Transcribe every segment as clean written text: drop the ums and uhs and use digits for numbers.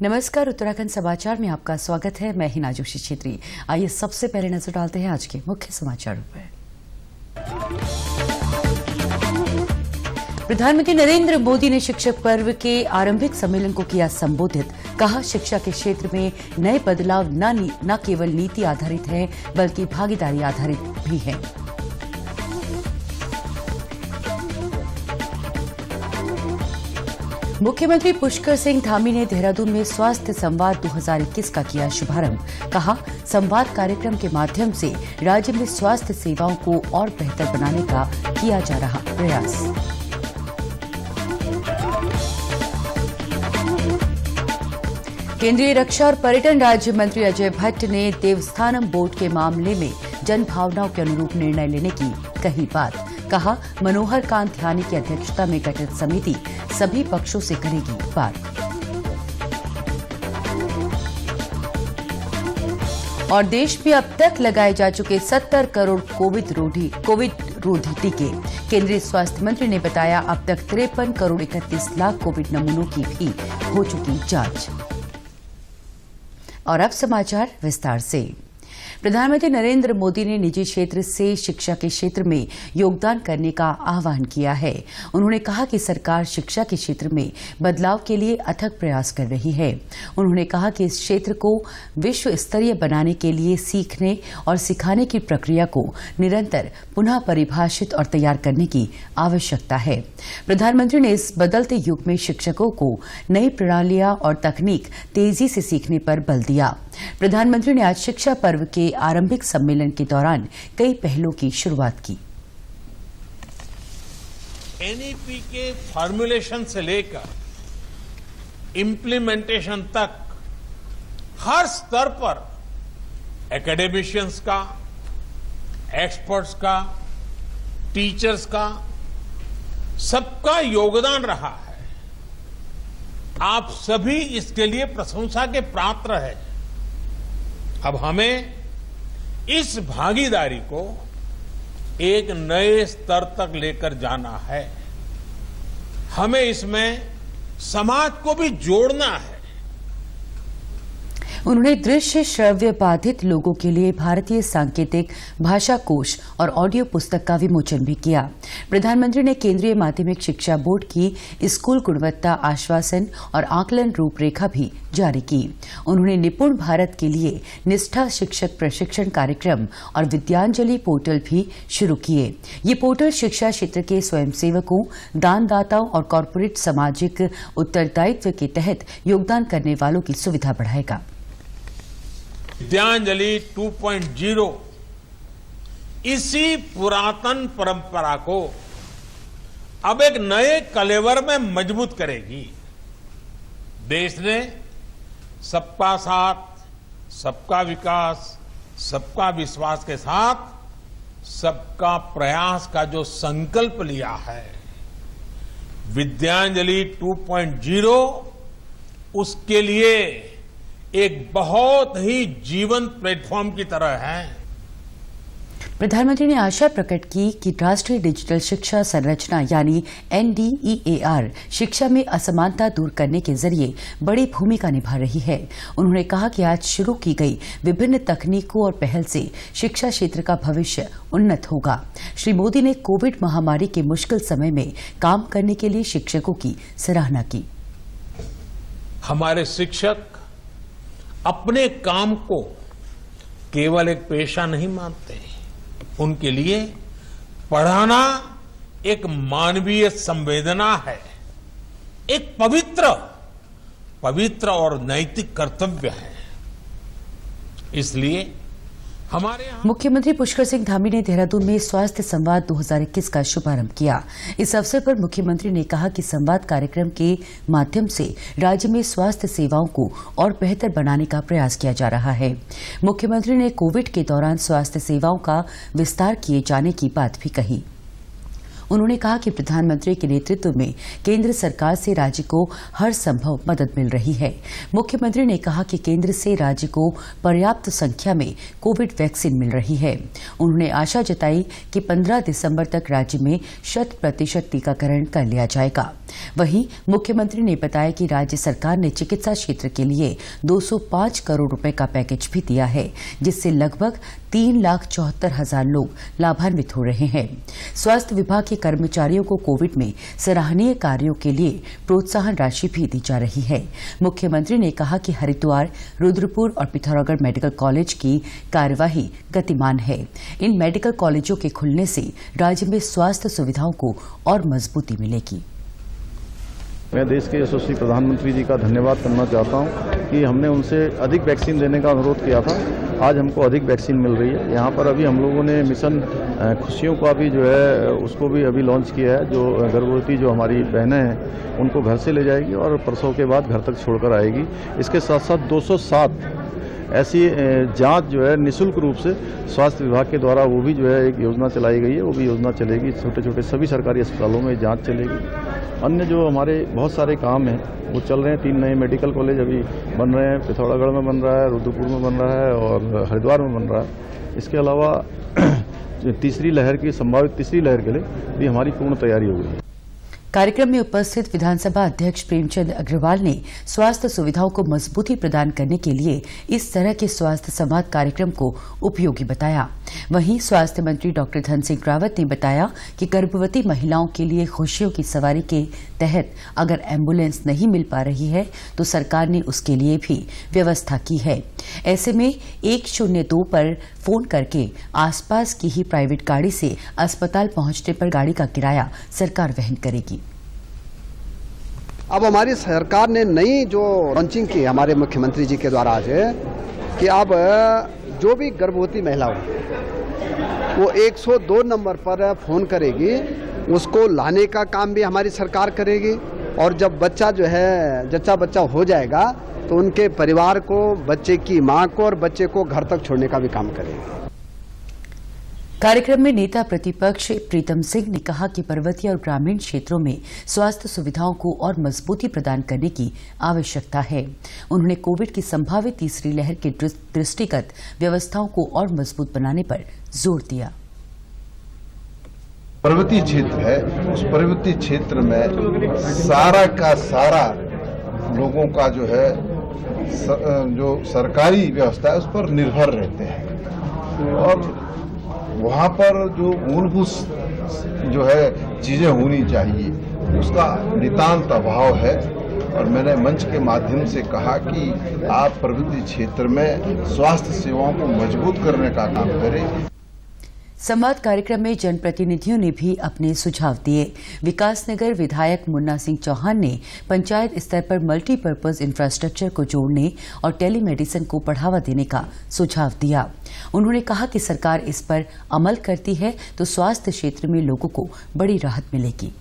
नमस्कार, उत्तराखंड समाचार में आपका स्वागत है। मैं हिना जोशी छेत्री। आइए सबसे पहले नजर डालते हैं आज के मुख्य समाचारों पर। प्रधानमंत्री नरेंद्र मोदी ने शिक्षक पर्व के आरंभिक सम्मेलन को किया संबोधित। कहा, शिक्षा के क्षेत्र में नए बदलाव न केवल नीति आधारित है बल्कि भागीदारी आधारित भी है। मुख्यमंत्री पुष्कर सिंह धामी ने देहरादून में स्वास्थ्य संवाद 2021 का किया शुभारंभ। कहा, संवाद कार्यक्रम के माध्यम से राज्य में स्वास्थ्य सेवाओं को और बेहतर बनाने का किया जा रहा प्रयास। केंद्रीय रक्षा और पर्यटन राज्य मंत्री अजय भट्ट ने देवस्थानम बोर्ड के मामले में जनभावनाओं के अनुरूप निर्णय लेने की कही बात। कहा, मनोहर कांत ध्यानी की अध्यक्षता में गठित समिति सभी पक्षों से करेगी बात। और देश में अब तक लगाए जा चुके 70 करोड़ कोविड रोधी टीके। केंद्रीय स्वास्थ्य मंत्री ने बताया, अब तक 53 करोड़ 31 लाख कोविड नमूनों की भी हो चुकी जांच। और अब समाचार विस्तार से। प्रधानमंत्री नरेंद्र मोदी ने निजी क्षेत्र से शिक्षा के क्षेत्र में योगदान करने का आह्वान किया है। उन्होंने कहा कि सरकार शिक्षा के क्षेत्र में बदलाव के लिए अथक प्रयास कर रही है। उन्होंने कहा कि इस क्षेत्र को विश्व स्तरीय बनाने के लिए सीखने और सिखाने की प्रक्रिया को निरंतर पुनः परिभाषित और तैयार करने की आवश्यकता है। प्रधानमंत्री ने इस बदलते युग में शिक्षकों को नई प्रणालियां और तकनीक तेजी से सीखने पर बल दिया। प्रधानमंत्री ने आज शिक्षा पर्व के आरंभिक सम्मेलन के दौरान कई पहलों की शुरुआत की। एनईपी के फॉर्मुलेशन से लेकर इम्प्लीमेंटेशन तक हर स्तर पर एकेडमिशियंस का, एक्सपर्ट्स का, टीचर्स का, सबका योगदान रहा है। आप सभी इसके लिए प्रशंसा के पात्र हैं। अब हमें इस भागीदारी को एक नए स्तर तक लेकर जाना है। हमें इसमें समाज को भी जोड़ना है। उन्होंने दृश्य श्रव्य बाधित लोगों के लिए भारतीय सांकेतिक भाषा कोश और ऑडियो पुस्तक का विमोचन भी किया। प्रधानमंत्री ने केंद्रीय माध्यमिक शिक्षा बोर्ड की स्कूल गुणवत्ता आश्वासन और आकलन रूपरेखा भी जारी की। उन्होंने निपुण भारत के लिए निष्ठा शिक्षक प्रशिक्षण कार्यक्रम और विद्यांजलि पोर्टल भी शुरू किए। ये पोर्टल शिक्षा क्षेत्र के स्वयंसेवकों, दानदाताओं और कॉरपोरेट सामाजिक उत्तरदायित्व के तहत योगदान करने वालों की सुविधा बढ़ाएगा। विद्यांजलि 2.0 इसी पुरातन परंपरा को अब एक नए कलेवर में मजबूत करेगी। देश ने सबका साथ, सबका विकास, सबका विश्वास के साथ सबका प्रयास का जो संकल्प लिया है, विद्यांजलि 2.0 उसके लिए एक बहुत ही जीवंत प्लेटफॉर्म की तरह है। प्रधानमंत्री ने आशा प्रकट की कि राष्ट्रीय डिजिटल शिक्षा संरचना यानी NDEAR शिक्षा में असमानता दूर करने के जरिए बड़ी भूमिका निभा रही है। उन्होंने कहा कि आज शुरू की गई विभिन्न तकनीकों और पहल से शिक्षा क्षेत्र का भविष्य उन्नत होगा। श्री मोदी ने कोविड महामारी के मुश्किल समय में काम करने के लिए शिक्षकों की सराहना की। हमारे शिक्षक अपने काम को केवल एक पेशा नहीं मानते। उनके लिए पढ़ाना एक मानवीय संवेदना है, एक पवित्र और नैतिक कर्तव्य है। इसलिए हमारे मुख्यमंत्री पुष्कर सिंह धामी ने देहरादून में स्वास्थ्य संवाद 2021 का शुभारंभ किया। इस अवसर पर मुख्यमंत्री ने कहा कि संवाद कार्यक्रम के माध्यम से राज्य में स्वास्थ्य सेवाओं को और बेहतर बनाने का प्रयास किया जा रहा है। मुख्यमंत्री ने कोविड के दौरान स्वास्थ्य सेवाओं का विस्तार किए जाने की बात भी कही। उन्होंने कहा कि प्रधानमंत्री के नेतृत्व में केंद्र सरकार से राज्य को हर संभव मदद मिल रही है। मुख्यमंत्री ने कहा कि केंद्र से राज्य को पर्याप्त संख्या में कोविड वैक्सीन मिल रही है। उन्होंने आशा जताई कि 15 दिसंबर तक राज्य में 100% टीकाकरण कर लिया जाएगा। वहीं मुख्यमंत्री ने बताया कि राज्य सरकार ने चिकित्सा क्षेत्र के लिए 205 करोड़ रुपए का पैकेज भी दिया है, जिससे लगभग 3,74,000 लोग लाभान्वित हो रहे हैं। स्वास्थ्य विभाग के कर्मचारियों को कोविड में सराहनीय कार्यों के लिए प्रोत्साहन राशि भी दी जा रही है। मुख्यमंत्री ने कहा कि हरिद्वार, रुद्रपुर और पिथौरागढ़ मेडिकल कॉलेज की कार्यवाही गतिमान है। इन मेडिकल कॉलेजों के खुलने से राज्य में स्वास्थ्य सुविधाओं को और मजबूती मिलेगी। मैं देश के यशस्वी प्रधानमंत्री जी का धन्यवाद करना चाहता हूं कि हमने उनसे अधिक वैक्सीन देने का अनुरोध किया था। आज हमको अधिक वैक्सीन मिल रही है। यहाँ पर अभी हम लोगों ने मिशन खुशियों का भी जो है उसको भी अभी लॉन्च किया है। जो गर्भवती जो हमारी बहनें हैं उनको घर से ले जाएगी और प्रसव के बाद घर तक छोड़कर आएगी। इसके साथ साथ 207 ऐसी जांच जो है निःशुल्क रूप से स्वास्थ्य विभाग के द्वारा वो भी जो है एक योजना चलाई गई है। वो भी योजना चलेगी। छोटे छोटे सभी सरकारी अस्पतालों में जांच चलेगी। अन्य जो हमारे बहुत सारे काम हैं वो चल रहे हैं। 3 नए मेडिकल कॉलेज अभी बन रहे हैं। पिथौरागढ़ में बन रहा है, रुद्रपुर में बन रहा है और हरिद्वार में बन रहा है। इसके अलावा तीसरी लहर की संभावित तीसरी लहर के लिए भी हमारी पूर्ण तैयारी हो गई है। कार्यक्रम में उपस्थित विधानसभा अध्यक्ष प्रेमचंद अग्रवाल ने स्वास्थ्य सुविधाओं को मजबूती प्रदान करने के लिए इस तरह के स्वास्थ्य संवाद कार्यक्रम को उपयोगी बताया। वहीं स्वास्थ्य मंत्री डॉ धन सिंह रावत ने बताया कि गर्भवती महिलाओं के लिए खुशियों की सवारी के तहत अगर एम्बुलेंस नहीं मिल पा रही है तो सरकार ने उसके लिए भी व्यवस्था की है। ऐसे में 102 पर फोन करके आसपास की ही प्राइवेट गाड़ी से अस्पताल पहुंचने पर गाड़ी का किराया सरकार वहन करेगी। अब हमारी सरकार ने नई जो लॉन्चिंग की हमारे मुख्यमंत्री जी के द्वारा आज कि अब जो भी गर्भवती महिला हो वो 102 नंबर पर फोन करेगी, उसको लाने का काम भी हमारी सरकार करेगी और जब बच्चा जो है जच्चा बच्चा हो जाएगा तो उनके परिवार को, बच्चे की मां को और बच्चे को घर तक छोड़ने का भी काम करेगी। कार्यक्रम में नेता प्रतिपक्ष प्रीतम सिंह ने कहा कि पर्वतीय और ग्रामीण क्षेत्रों में स्वास्थ्य सुविधाओं को और मजबूती प्रदान करने की आवश्यकता है। उन्होंने कोविड की संभावित तीसरी लहर के दृष्टिगत व्यवस्थाओं को और मजबूत बनाने पर जोर दिया। पर्वतीय क्षेत्र है, उस पर्वतीय क्षेत्र में सारा का सारा लोगों का जो है जो सरकारी व्यवस्था है उस पर निर्भर रहते हैं और वहाँ पर जो मूलभूत जो है चीजें होनी चाहिए उसका नितांत अभाव है। और मैंने मंच के माध्यम से कहा कि आप पर्वतीय क्षेत्र में स्वास्थ्य सेवाओं को मजबूत करने का काम करें। संवाद कार्यक्रम में जनप्रतिनिधियों ने भी अपने सुझाव दिए। विकासनगर विधायक मुन्ना सिंह चौहान ने पंचायत स्तर पर मल्टीपर्पज इंफ्रास्ट्रक्चर को जोड़ने और टेलीमेडिसिन को बढ़ावा देने का सुझाव दिया। उन्होंने कहा कि सरकार इस पर अमल करती है तो स्वास्थ्य क्षेत्र में लोगों को बड़ी राहत मिलेगी।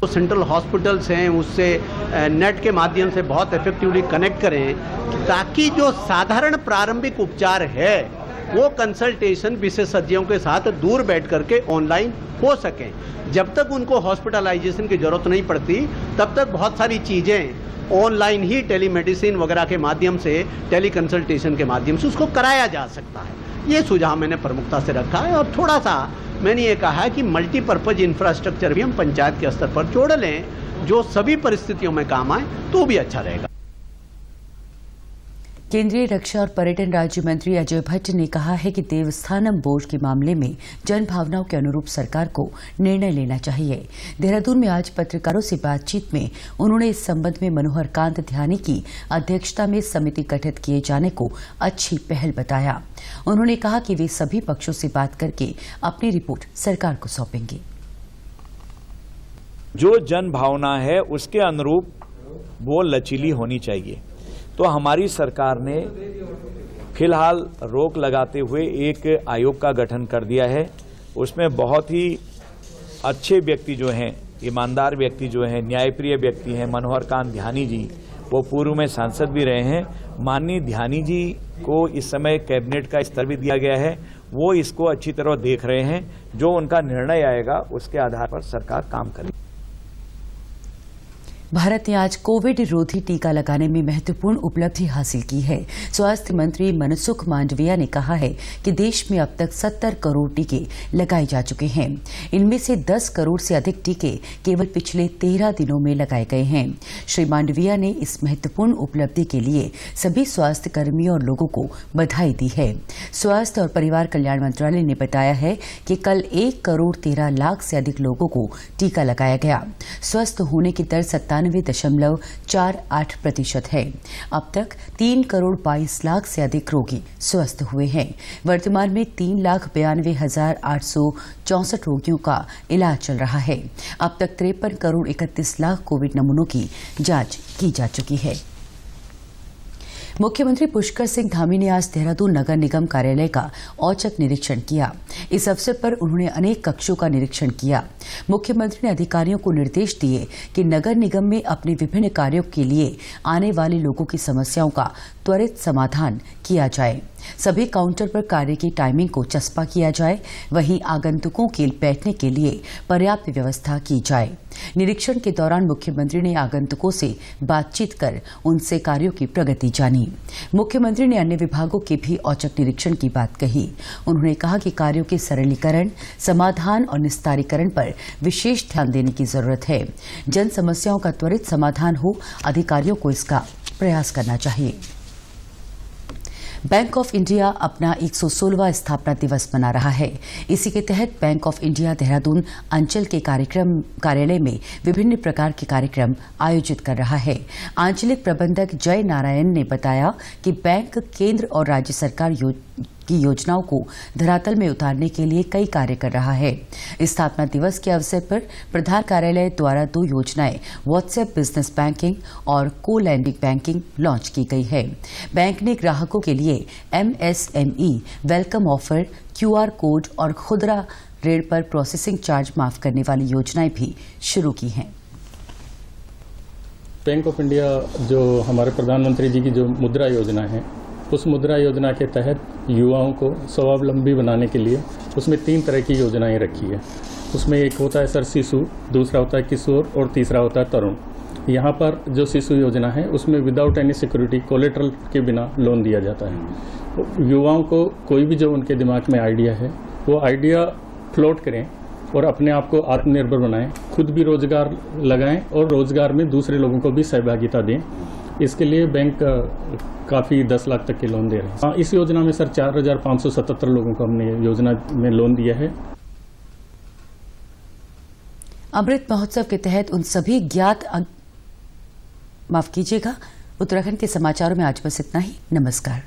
तो सेंट्रल हॉस्पिटल्स हैं उससे नेट के माध्यम से बहुत इफेक्टिवली कनेक्ट करें ताकि जो साधारण प्रारंभिक उपचार है वो कंसल्टेशन विशेषज्ञों के साथ दूर बैठ करके ऑनलाइन हो सकें। जब तक उनको हॉस्पिटलाइजेशन की जरूरत नहीं पड़ती तब तक बहुत सारी चीजें ऑनलाइन ही टेलीमेडिसिन वगैरह के माध्यम से, टेली कंसल्टेशन के माध्यम से उसको कराया जा सकता है। ये सुझाव मैंने प्रमुखता से रखा है और थोड़ा सा मैंने ये कहा है कि मल्टीपर्पज इंफ्रास्ट्रक्चर भी हम पंचायत के स्तर पर जोड़ लें जो सभी परिस्थितियों में काम आए तो भी अच्छा रहेगा। केंद्रीय रक्षा और पर्यटन राज्य मंत्री अजय भट्ट ने कहा है कि देवस्थानम बोर्ड के मामले में जनभावनाओं के अनुरूप सरकार को निर्णय लेना चाहिए। देहरादून में आज पत्रकारों से बातचीत में उन्होंने इस संबंध में मनोहर कांत ध्यानी की अध्यक्षता में समिति गठित किए जाने को अच्छी पहल बताया। उन्होंने कहा कि वे सभी पक्षों से बात करके अपनी रिपोर्ट सरकार को सौंपेंगे। जो जनभावना है उसके अनुरूप वो लचीली होनी चाहिए। तो हमारी सरकार ने फिलहाल रोक लगाते हुए एक आयोग का गठन कर दिया है। उसमें बहुत ही अच्छे व्यक्ति जो हैं, ईमानदार व्यक्ति जो हैं, न्यायप्रिय व्यक्ति हैं, मनोहर कांत ध्यानी जी, वो पूर्व में सांसद भी रहे हैं माननीय ध्यानी जी को इस समय कैबिनेट का स्तर भी दिया गया है, वो इसको अच्छी तरह देख रहे हैं। जो उनका निर्णय आएगा उसके आधार पर सरकार काम करेगी। भारत ने आज कोविड रोधी टीका लगाने में महत्वपूर्ण उपलब्धि हासिल की है। स्वास्थ्य मंत्री मनसुख मांडविया ने कहा है कि देश में अब तक 70 करोड़ टीके लगाए जा चुके हैं। इनमें से 10 करोड़ से अधिक टीके केवल पिछले 13 दिनों में लगाए गए हैं। श्री मांडविया ने इस महत्वपूर्ण उपलब्धि के लिए सभी स्वास्थ्य कर्मियों और लोगों को बधाई दी है। स्वास्थ्य और परिवार कल्याण मंत्रालय ने बताया है कि कल 1 करोड़ 13 लाख से अधिक लोगों को टीका लगाया गया। स्वस्थ होने की दर 97.48% है। अब तक 3 करोड़ 22 लाख से अधिक रोगी स्वस्थ हुए हैं। वर्तमान में 3,92,864 रोगियों का इलाज चल रहा है। अब तक 53 करोड़ 31 लाख कोविड नमूनों की जांच की जा चुकी है। मुख्यमंत्री पुष्कर सिंह धामी ने आज देहरादून नगर निगम कार्यालय का औचक निरीक्षण किया। इस अवसर पर उन्होंने अनेक कक्षों का निरीक्षण किया। मुख्यमंत्री ने अधिकारियों को निर्देश दिए कि नगर निगम में अपने विभिन्न कार्यों के लिए आने वाले लोगों की समस्याओं का त्वरित समाधान किया जाए। सभी काउंटर पर कार्य की टाइमिंग को चस्पा किया जाए। वहीं आगंतुकों के बैठने के लिए पर्याप्त व्यवस्था की जाए। निरीक्षण के दौरान मुख्यमंत्री ने आगंतुकों से बातचीत कर उनसे कार्यों की प्रगति जानी। मुख्यमंत्री ने अन्य विभागों के भी औचक निरीक्षण की बात कही। उन्होंने कहा कि कार्यों के सरलीकरण, समाधान और निस्तारीकरण पर विशेष ध्यान देने की जरूरत है। जन समस्याओं का त्वरित समाधान हो, अधिकारियों को इसका प्रयास करना चाहिए। बैंक ऑफ इंडिया अपना 116वां स्थापना दिवस मना रहा है। इसी के तहत बैंक ऑफ इंडिया देहरादून अंचल के कार्यालय में विभिन्न प्रकार के कार्यक्रम आयोजित कर रहा है। आंचलिक प्रबंधक जय नारायण ने बताया कि बैंक केंद्र और राज्य सरकार की योजनाओं को धरातल में उतारने के लिए कई कार्य कर रहा है। स्थापना दिवस के अवसर पर प्रधान कार्यालय द्वारा 2 योजनाएं व्हाट्सएप बिजनेस बैंकिंग और को लैंडिंग बैंकिंग लॉन्च की गई है। बैंक ने ग्राहकों के लिए MSME welcome offer, QR code और खुदरा ऋण पर प्रोसेसिंग चार्ज माफ करने वाली योजनाएं भी शुरू की हैं। बैंक ऑफ इंडिया जो हमारे प्रधानमंत्री जी की जो मुद्रा योजना है, उस मुद्रा योजना के तहत युवाओं को स्वावलंबी बनाने के लिए उसमें 3 तरह की योजनाएं रखी है। उसमें एक होता है सर शिशु, दूसरा होता है किशोर और तीसरा होता है तरुण। यहाँ पर जो शिशु योजना है उसमें विदाउट एनी सिक्योरिटी, कोलेट्रल के बिना लोन दिया जाता है। युवाओं को कोई भी जो उनके दिमाग में आइडिया है वो आइडिया फ्लोट करें और अपने आप को आत्मनिर्भर बनाएं, खुद भी रोजगार लगाएं और रोजगार में दूसरे लोगों को भी सहभागिता दें। इसके लिए बैंक काफ़ी 10 लाख तक के लोन दे रहे हैं। इस योजना में सर 4,577 लोगों को हमने योजना में लोन दिया है। अमृत महोत्सव के तहत उन सभी उत्तराखंड के समाचारों में आज बस इतना ही। नमस्कार।